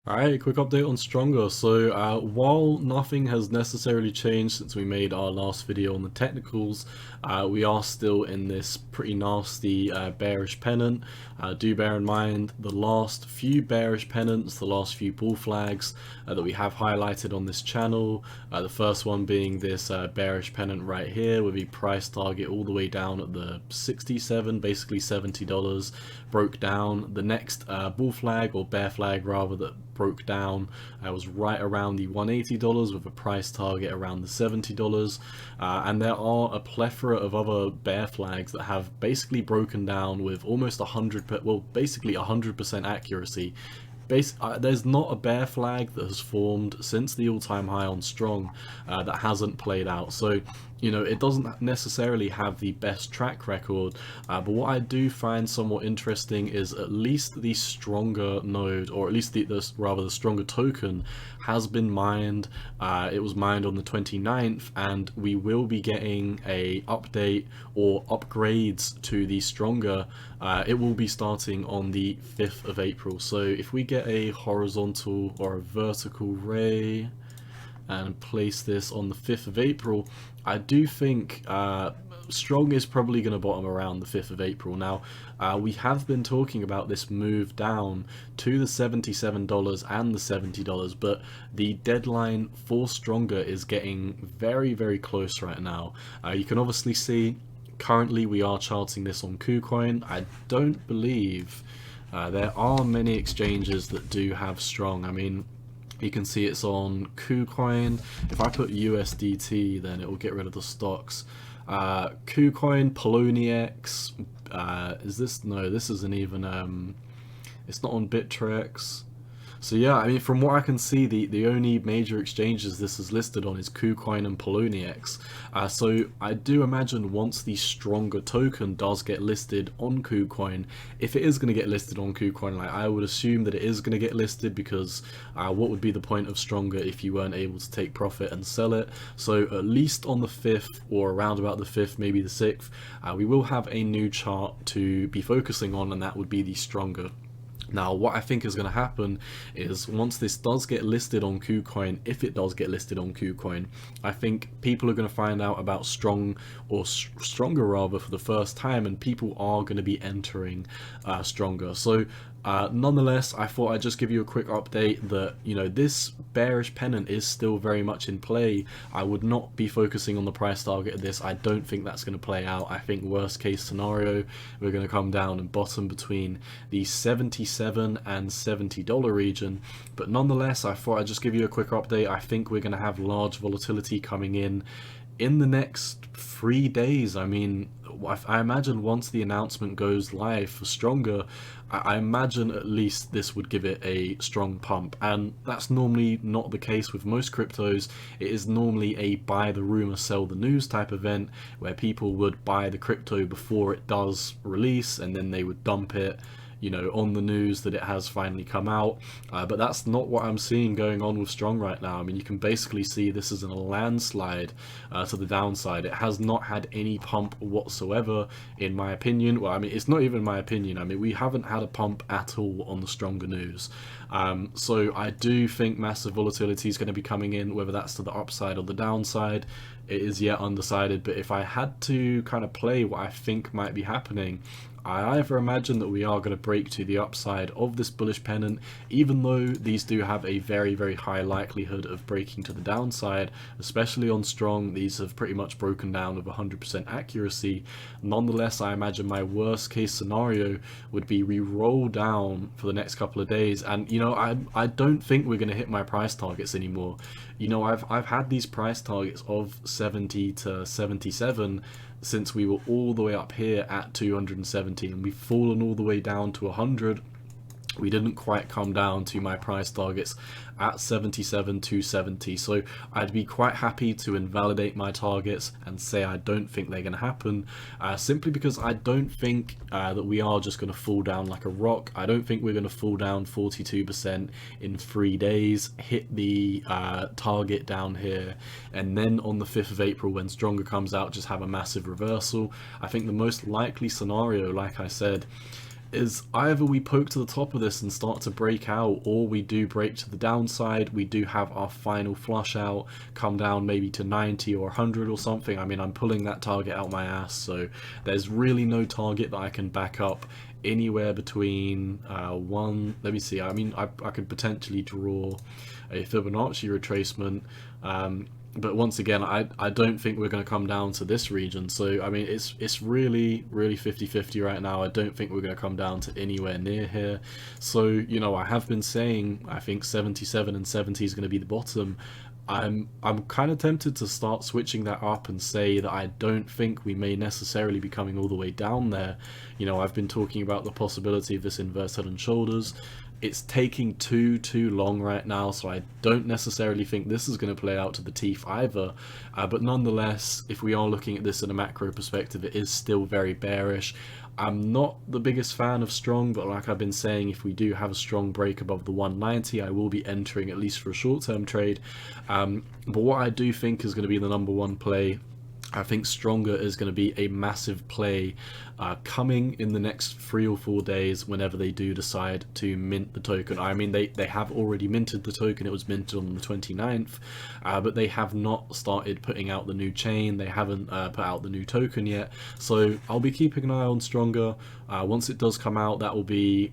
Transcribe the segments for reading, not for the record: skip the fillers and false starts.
Alright, quick update on Stronger. So while nothing has necessarily changed since we made our last video on the technicals, we are still in this pretty nasty bearish pennant. Do bear in mind the last few bearish pennants, the last few bull flags that we have highlighted on this channel. The first one being this bearish pennant right here with a price target all the way down at the 67, basically $70, broke down. The next bull flag, or bear flag rather, that broke down was right around the $180 with a price target around the $70, and there are a plethora of other bear flags that have basically broken down with almost 100% accuracy. There's not a bear flag that has formed since the all-time high on Strong that hasn't played out. So, you know, it doesn't necessarily have the best track record, but what I do find somewhat interesting is at least the Stronger node, or at least the Stronger token, has been mined. It was mined on the 29th, and we will be getting a update or upgrades to the Stronger. It will be starting on the 5th of April. So if we get a horizontal or a vertical ray and place this on the 5th of April, I do think Strong is probably going to bottom around the 5th of April. Now, we have been talking about this move down to the $77 and the $70, but the deadline for Stronger is getting very, very close right now. You can obviously see currently we are charting this on KuCoin. I don't believe there are many exchanges that do have Strong. I mean, you can see it's on KuCoin. If I put USDT, then it will get rid of the stocks. KuCoin, Poloniex, is this? No, this isn't even, it's not on Bittrex. So yeah, I mean, from what I can see, the only major exchanges this is listed on is KuCoin and Poloniex. So I do imagine once the Stronger token does get listed on KuCoin, if it is going to get listed on KuCoin, like, I would assume that it is going to get listed, because what would be the point of Stronger if you weren't able to take profit and sell it? So at least on the 5th, or around about the 5th, maybe the 6th, we will have a new chart to be focusing on, and that would be the Stronger. Now, what I think is going to happen is once this does get listed on KuCoin, if it does get listed on KuCoin, I think people are going to find out about Strong, or Stronger rather, for the first time, and people are going to be entering Stronger. So nonetheless, I thought I'd just give you a quick update that, you know, this bearish pennant is still very much in play. I would not be focusing on the price target of this. I don't think that's going to play out. I think worst case scenario, we're going to come down and bottom between the $77 and $70 region. But nonetheless, I thought I'd just give you a quick update. I think we're going to have large volatility coming in the next 3 days. I mean, I imagine once the announcement goes live for Stronger, I imagine at least this would give it a strong pump, and that's normally not the case with most cryptos. It is normally a buy the rumor, sell the news type event, where people would buy the crypto before it does release, and then they would dump it, you know, on the news that it has finally come out. But that's not what I'm seeing going on with Strong right now. I mean, you can basically see this is in a landslide to the downside. It has not had any pump whatsoever, in my opinion. Well, I mean, it's not even my opinion. I mean, we haven't had a pump at all on the Stronger news. So I do think massive volatility is going to be coming in, whether that's to the upside or the downside. It is yet undecided, but if I had to kind of play what I think might be happening, I either imagine that we are going to break to the upside of this bullish pennant, even though these do have a very, very high likelihood of breaking to the downside, especially on Strong. These have pretty much broken down with 100% accuracy. Nonetheless, I imagine my worst case scenario would be we roll down for the next couple of days, and, you know, I don't think we're going to hit my price targets anymore. You know, I've had these price targets of 70 to 77 since we were all the way up here at 270, and we've fallen all the way down to 100. We didn't quite come down to my price targets at 77 to 70, so I'd be quite happy to invalidate my targets and say I don't think they're going to happen, simply because I don't think that we are just going to fall down like a rock. I don't think we're going to fall down 42% in 3 days, hit the target down here, and then on the 5th of April when Stronger comes out, just have a massive reversal. I think the most likely scenario, like I said, is either we poke to the top of this and start to break out, or we do break to the downside. We do have our final flush out, come down maybe to 90 or 100 or something. I mean, I'm pulling that target out my ass, so there's really no target that I can back up anywhere between let me see, I mean, I could potentially draw a Fibonacci retracement, but once again, I don't think we're going to come down to this region. So I mean, it's really 50-50 right now. I don't think we're going to come down to anywhere near here. So, you know, I have been saying I think 77 and 70 is going to be the bottom. I'm kind of tempted to start switching that up and say that I don't think we may necessarily be coming all the way down there. You know, I've been talking about the possibility of this inverse head and shoulders. It's taking too long right now, so I don't necessarily think this is going to play out to the teeth either. But nonetheless, if we are looking at this in a macro perspective, it is still very bearish. I'm not the biggest fan of strong, but like I've been saying, if we do have a strong break above the 190, I will be entering at least for a short-term trade. But what I do think is going to be the number one play, I think stronger is going to be a massive play coming in the next 3 or 4 days whenever they do decide to mint the token. I mean, they have already minted the token. It was minted on the 29th, but they have not started putting out the new chain. They haven't put out the new token yet. So I'll be keeping an eye on stronger. Once it does come out, that will be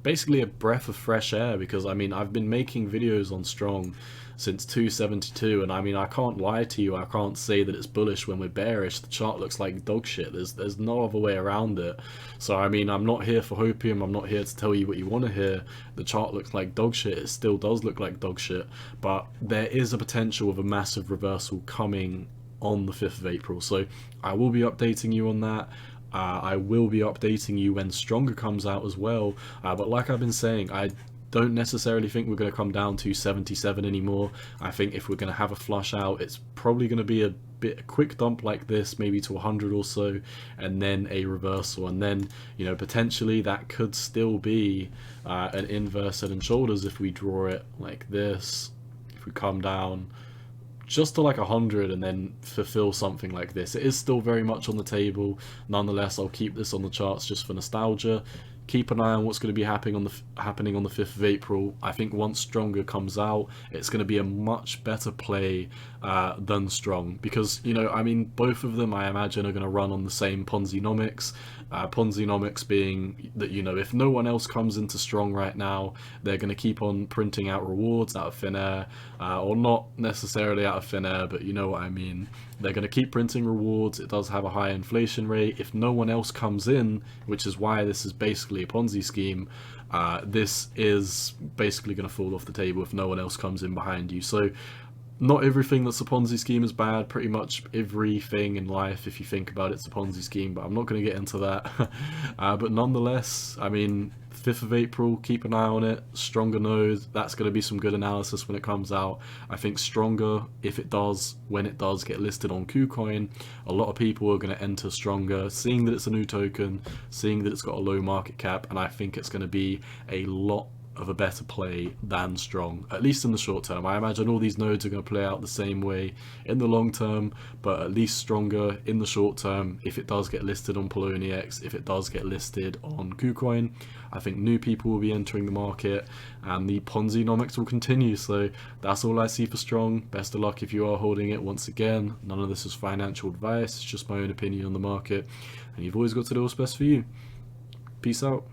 basically a breath of fresh air, because I mean, I've been making videos on strong since 272, and I mean, I can't lie to you, I can't say that it's bullish when we're bearish. The chart looks like dog shit. There's no other way around it. So I mean, I'm not here for hopium, I'm not here to tell you what you want to hear. The chart looks like dog shit, it still does look like dog shit, but there is a potential of a massive reversal coming on the 5th of April. So I will be updating you on that. I will be updating you when stronger comes out as well, but like I've been saying, I don't necessarily think we're going to come down to 77 anymore. I think if we're going to have a flush out, it's probably going to be a quick dump like this, maybe to 100 or so, and then a reversal, and then, you know, potentially that could still be an inverse head and shoulders if we draw it like this. If we come down just to like 100 and then fulfill something like this, it is still very much on the table. Nonetheless, I'll keep this on the charts just for nostalgia. Keep an eye on what's going to be happening on the 5th of April. I think once stronger comes out, it's going to be a much better play than strong, because, you know, I mean, both of them I imagine are going to run on the same Ponzi-nomics. Ponzi-nomics being that, you know, if no one else comes into strong right now, they're going to keep on printing out rewards out of thin air, or not necessarily out of thin air, but you know what I mean. They're going to keep printing rewards. It does have a high inflation rate. If no one else comes in, which is why this is basically a Ponzi scheme, this is basically going to fall off the table if no one else comes in behind you. So not everything that's a Ponzi scheme is bad. Pretty much everything in life, if you think about it, it's a Ponzi scheme, but I'm not going to get into that. But nonetheless, I mean, 5th of April, keep an eye on it. Stronger knows that's going to be some good analysis when it comes out. I think stronger, if it does, when it does get listed on KuCoin, a lot of people are going to enter stronger, seeing that it's a new token, seeing that it's got a low market cap, and I think it's going to be a lot of a better play than strong, at least in the short term. I imagine all these nodes are going to play out the same way in the long term, but at least stronger in the short term. If it does get listed on Poloniex, if it does get listed on KuCoin, I think new people will be entering the market and the Ponzi-nomics will continue. So that's all I see for strong. Best of luck if you are holding it. Once again, none of this is financial advice, it's just my own opinion on the market, and you've always got to do what's best for you. Peace out.